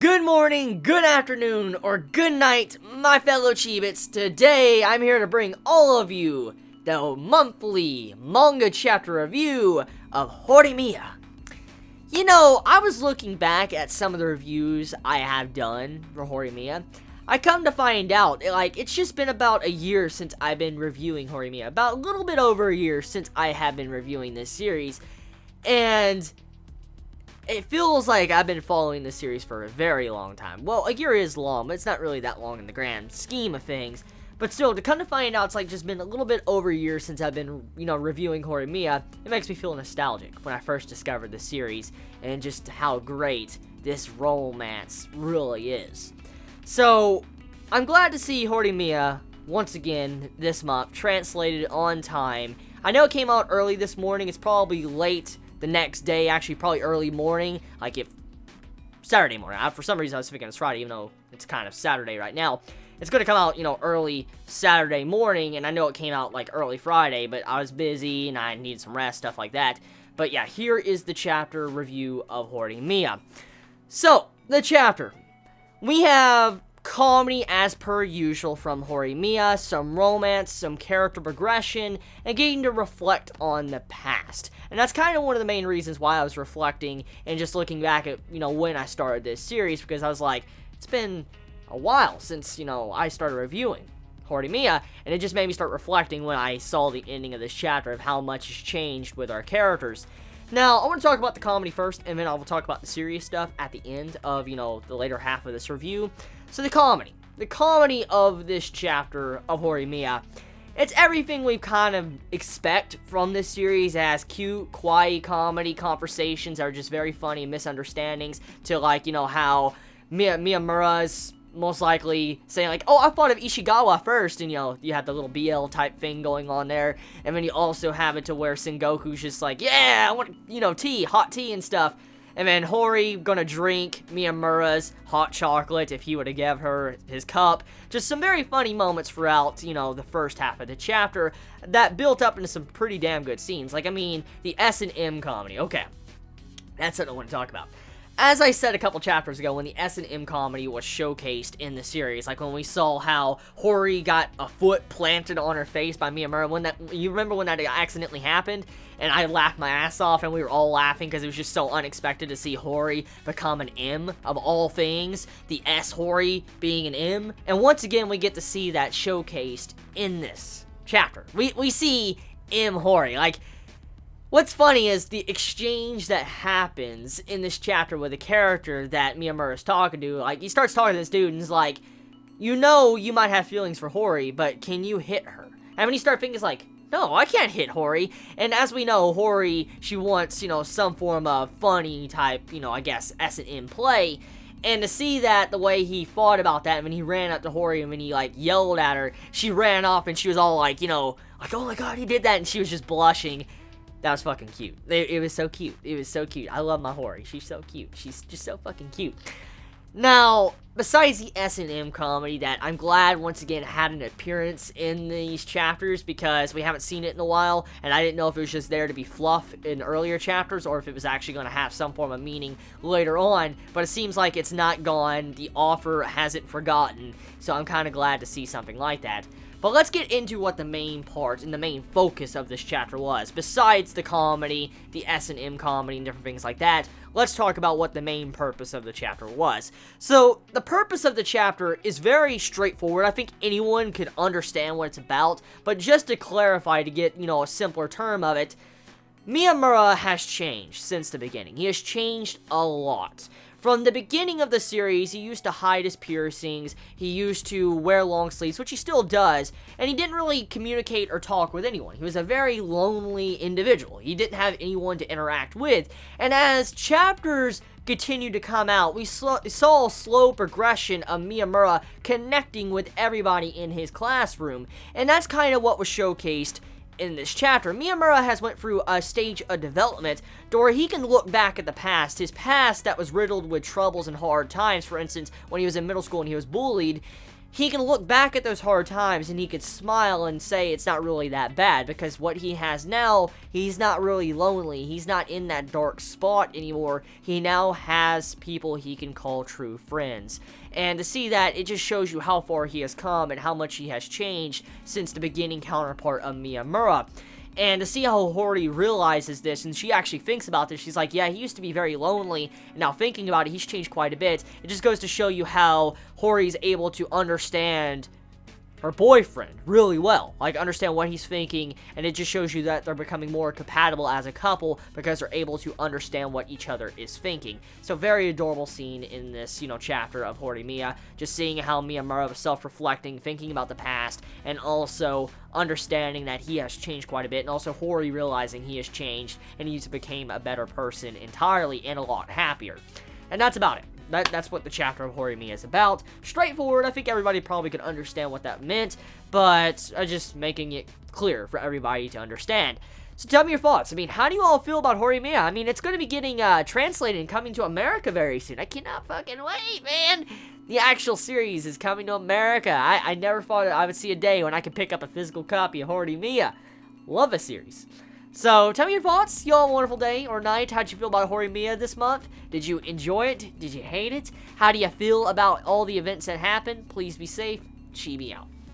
Good morning, good afternoon, or good night, my fellow Chibits. Today, I'm here to bring all of you the monthly manga chapter review of Horimiya. You know, I was looking back at some of the reviews I have done for Horimiya. I come to find out, it's just been about a year since I've been reviewing Horimiya. About a little bit over a year since I have been reviewing this series. And it feels like I've been following this series for a very long time. Well, a year is long, but it's not really that long in the grand scheme of things. But still, to come to find out, it's just been a little bit over a year since I've been, reviewing Horimiya. It makes me feel nostalgic when I first discovered the series and just how great this romance really is. So, I'm glad to see Horimiya once again this month, translated on time. I know it came out early this morning. It's probably late the next day, actually probably early morning, Saturday morning. For some reason I was thinking it's Friday, even though it's kind of Saturday right now. It's going to come out, early Saturday morning, and I know it came out, early Friday, but I was busy, and I needed some rest, stuff like that. But yeah, here is the chapter review of Horimiya. So, the chapter. We have comedy as per usual from Horimiya, some romance, some character progression, and getting to reflect on the past. And that's kind of one of the main reasons why I was reflecting and just looking back at, when I started this series, because I was like, it's been a while since, I started reviewing Horimiya, and it just made me start reflecting when I saw the ending of this chapter of how much has changed with our characters. Now, I want to talk about the comedy first, and then I will talk about the serious stuff at the end of, the later half of this review. So the comedy of this chapter of Horimiya, it's everything we kind of expect from this series, as cute, quiet comedy conversations that are just very funny misunderstandings, to how Miyamura's most likely saying oh, I thought of Ishigawa first, and you have the little BL type thing going on there, and then you also have it to where Sengoku's just yeah, I want, tea, hot tea and stuff. And then Hori gonna drink Miyamura's hot chocolate if he were to give her his cup. Just some very funny moments throughout, the first half of the chapter that built up into some pretty damn good scenes. The S&M comedy. Okay, that's what I want to talk about. As I said a couple chapters ago, when the S&M comedy was showcased in the series, when we saw how Hori got a foot planted on her face by Miyamura, you remember when that accidentally happened? And I laughed my ass off, and we were all laughing because it was just so unexpected to see Hori become an M, of all things, the S Hori being an M. And once again, we get to see that showcased in this chapter. We see M Hori, what's funny is the exchange that happens in this chapter with the character that Miyamura is talking to. He starts talking to this dude, and he's you might have feelings for Hori, but can you hit her? And when you start thinking, it's no, I can't hit Hori. And as we know, Hori, she wants, some form of funny type, I guess, S&M play. And to see that, the way he thought about that, and when he ran up to Hori, and when he, yelled at her, she ran off, and she was all oh my god, he did that, and she was just blushing. That was fucking cute. It was so cute. It was so cute. I love my Hori. She's so cute. She's just so fucking cute. Now, besides the S&M comedy that I'm glad once again had an appearance in these chapters, because we haven't seen it in a while, and I didn't know if it was just there to be fluff in earlier chapters or if it was actually going to have some form of meaning later on, but it seems like it's not gone. The author hasn't forgotten, so I'm kind of glad to see something like that. But let's get into what the main part and the main focus of this chapter was. Besides the comedy, the S&M comedy, and different things like that, let's talk about what the main purpose of the chapter was. So, the purpose of the chapter is very straightforward. I think anyone could understand what it's about, but just to clarify, to get, a simpler term of it, Miyamura has changed since the beginning. He has changed a lot. From the beginning of the series, he used to hide his piercings, he used to wear long sleeves, which he still does, and he didn't really communicate or talk with anyone. He was a very lonely individual. He didn't have anyone to interact with, and as chapters continued to come out, we saw a slow progression of Miyamura connecting with everybody in his classroom, and that's kind of what was showcased in this chapter. Miyamura has went through a stage of development to where he can look back at the past, his past that was riddled with troubles and hard times. For instance, when he was in middle school and he was bullied, he can look back at those hard times and he could smile and say it's not really that bad, because what he has now, he's not really lonely. He's not in that dark spot anymore. He now has people he can call true friends. And to see that, it just shows you how far he has come and how much he has changed since the beginning counterpart of Miyamura. And to see how Hori realizes this, and she actually thinks about this, she's like, yeah, he used to be very lonely, and now thinking about it, he's changed quite a bit. It just goes to show you how Hori's able to understand her boyfriend really well, like understand what he's thinking, and it just shows you that they're becoming more compatible as a couple because they're able to understand what each other is thinking. So very adorable scene in this, chapter of Horimiya, just seeing how Miyamura was self-reflecting, thinking about the past, and also understanding that he has changed quite a bit, and also Hori realizing he has changed and he's became a better person entirely and a lot happier. And that's about it. That's what the chapter of Horimiya is about. Straightforward. I think everybody probably could understand what that meant, but I'm just making it clear for everybody to understand. So tell me your thoughts. I mean, how do you all feel about Horimiya? I mean, it's going to be getting translated and coming to America very soon. I cannot fucking wait, man. The actual series is coming to America. I never thought I would see a day when I could pick up a physical copy of Horimiya. Love a series. So, tell me your thoughts. You all have a wonderful day or night. How'd you feel about Horimiya this month? Did you enjoy it? Did you hate it? How do you feel about all the events that happened? Please be safe. Chibi out.